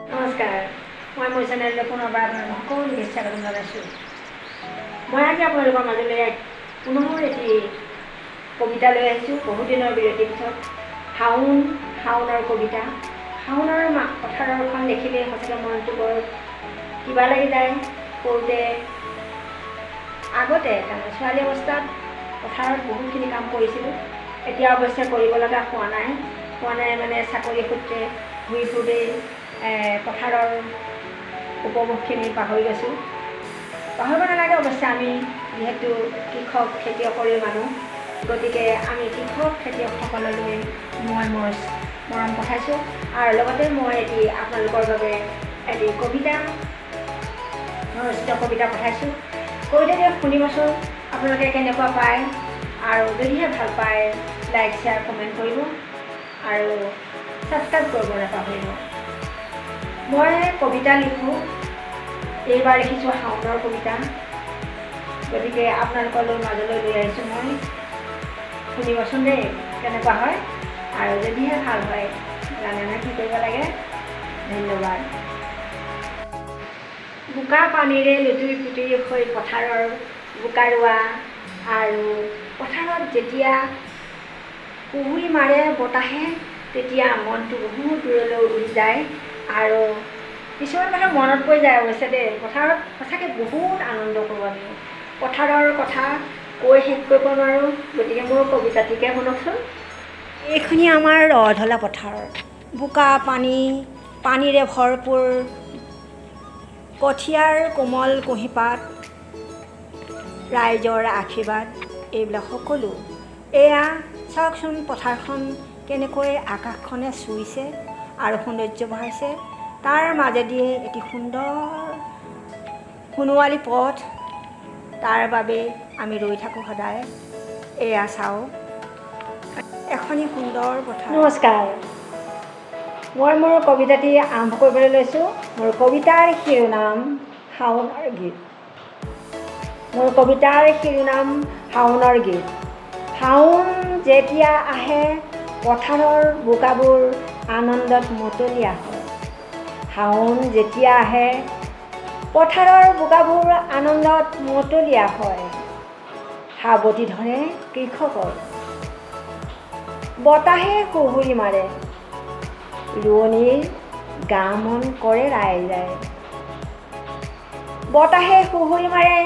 নমস্কাৰ, মই মোৰ চেনেললৈ পুনৰবাৰ আপোনালোকক সকলোকে স্বাগতম জনাইছোঁ। মই আজি আপোনালোকৰ মাজলৈ পুনৰ এটি কবিতা লৈ আহিছোঁ। বহুদিনৰ বিৰতিৰ পিছত শাওনৰ কবিতা। শাওনৰ পথাৰখন দেখিলে সঁচাকৈ মনটো বৰ কিবা লাগি যায়। সৰুতে আগতে ছোৱালী অৱস্থাত পথাৰত বহুতখিনি কাম কৰিছিলোঁ। এতিয়া অৱশ্যে কৰিব লগা হোৱা নাই মানে চাকৰি সূত্ৰে ঘূৰি ফুৰোঁতেই পথাৰৰ উপভোগখিনি পাহৰি গৈছোঁ। পাহৰিব নালাগে অৱশ্যে, আমি যিহেতু কৃষক খেতিয়কৰে মানুহ, গতিকে আমি কৃষক খেতিয়কসকললৈ মই মৰম পঠাইছোঁ। আৰু লগতে মই এটি আপোনালোকৰ বাবে এটি ৰচিত কবিতা পঠাইছোঁ। কবিতাটি শুনিবচোন, আপোনালোকে কেনেকুৱা পায়, আৰু যদিহে ভাল পায় লাইক শ্বেয়াৰ কমেণ্ট কৰিব আৰু ছাবস্ক্ৰাইব কৰিব নাপাহৰিব। মই কবিতা লিখোঁ, এইবাৰ লিখিছোঁ শাওনৰ কবিতা, গতিকে আপোনালোকৰ মাজলৈ লৈ আহিছোঁ মই। শুনিবচোন দেই কেনেকুৱা হয়, আৰু যদিহে ভাল হয় জানে নহয় কি কৰিব লাগে। ধন্যবাদ। বোকা পানীৰে লুতুৰি পুতুৰি হৈ পথাৰৰ বোকা ৰোৱা, আৰু পথাৰত যেতিয়া কুহুৰি মাৰে বতাহে, তেতিয়া মনটো বহুত দূৰলৈ উৰি যায়। আৰু কিছুমান কথা মনত পৰি যায় অৱশ্যে দেই। পথাৰত সঁচাকৈ বহুত আনন্দ কৰোঁ আমি। পথাৰৰ কথা কৈ শেষ কৰিব নোৱাৰোঁ, গতিকে মোৰ কবিতাটিকে শুনকচোন। এইখিনি আমাৰ ৰধলা পথাৰ, বোকা পানীৰে ভৰপূৰ, কঠীয়াৰ কোমল কুঁহিপাত, ৰাইজৰ আশীৰ্বাদ, এইবিলাক সকলো। এয়া চাওকচোন পথাৰখন কেনেকৈ আকাশখনে চুইছে আৰু সৌন্দৰ্য বঢ়াইছে। তাৰ মাজেদি এটি সুন্দৰ সোণোৱালী পথ, তাৰ বাবে আমি ৰৈ থাকোঁ সদায়। এয়া চাওক এখনি সুন্দৰ পথাৰ। নমস্কাৰ, মই মোৰ কবিতাটি আৰম্ভ কৰিবলৈ লৈছোঁ। মোৰ কবিতাৰ শিৰোনাম শাওনৰ গীত। মোৰ কবিতাৰ শিৰোনাম শাওনৰ গীত। শাওন যেতিয়া আহে পথাৰৰ বোকাবোৰ আনন্দত মতলীয়া হয়। শাওন যেতিয়া আহে পথাৰৰ বোকাবোৰ আনন্দত মতলীয়া হয়। সাৱটি ধৰে কৃষকৰ, বতাহে সুহুৰি মাৰে, ৰোৱনীৰ গা মন কৰে ৰাইজাই। বতাহে সুহুৰি মাৰে,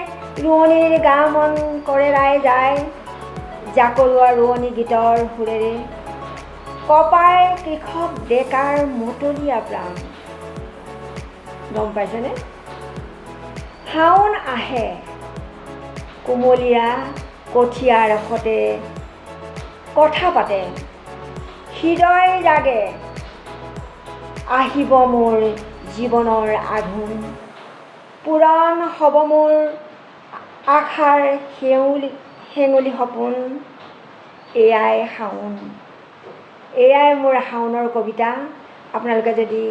ৰোৱনীৰ গা মন কৰে ৰাইজাই। জাকৰোৱা ৰোৱনী গীতৰ সুৰেৰে কপাই কৃষক ডেকাৰ মতলীয়া প্ৰাণ। গম পাইছেনে? শাওন আহে কুমলীয়া কঠীয়াৰ ৰসতে কথা পাতে, হৃদয় জাগে, আহিব মোৰ জীৱনৰ আঘোণ, পূৰণ হ'ব মোৰ আশাৰ হেঙুলি সপোন। এয়াই শাওন, এয়াই মোৰ শাওনৰ কবিতা। আপোনালোকে যদি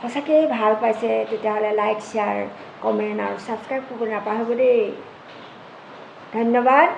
সঁচাকৈয়ে ভাল পাইছে তেতিয়াহ'লে লাইক শ্বেয়াৰ কমেণ্ট আৰু ছাবস্ক্ৰাইব কৰিব নাপাহৰিব দেই। ধন্যবাদ।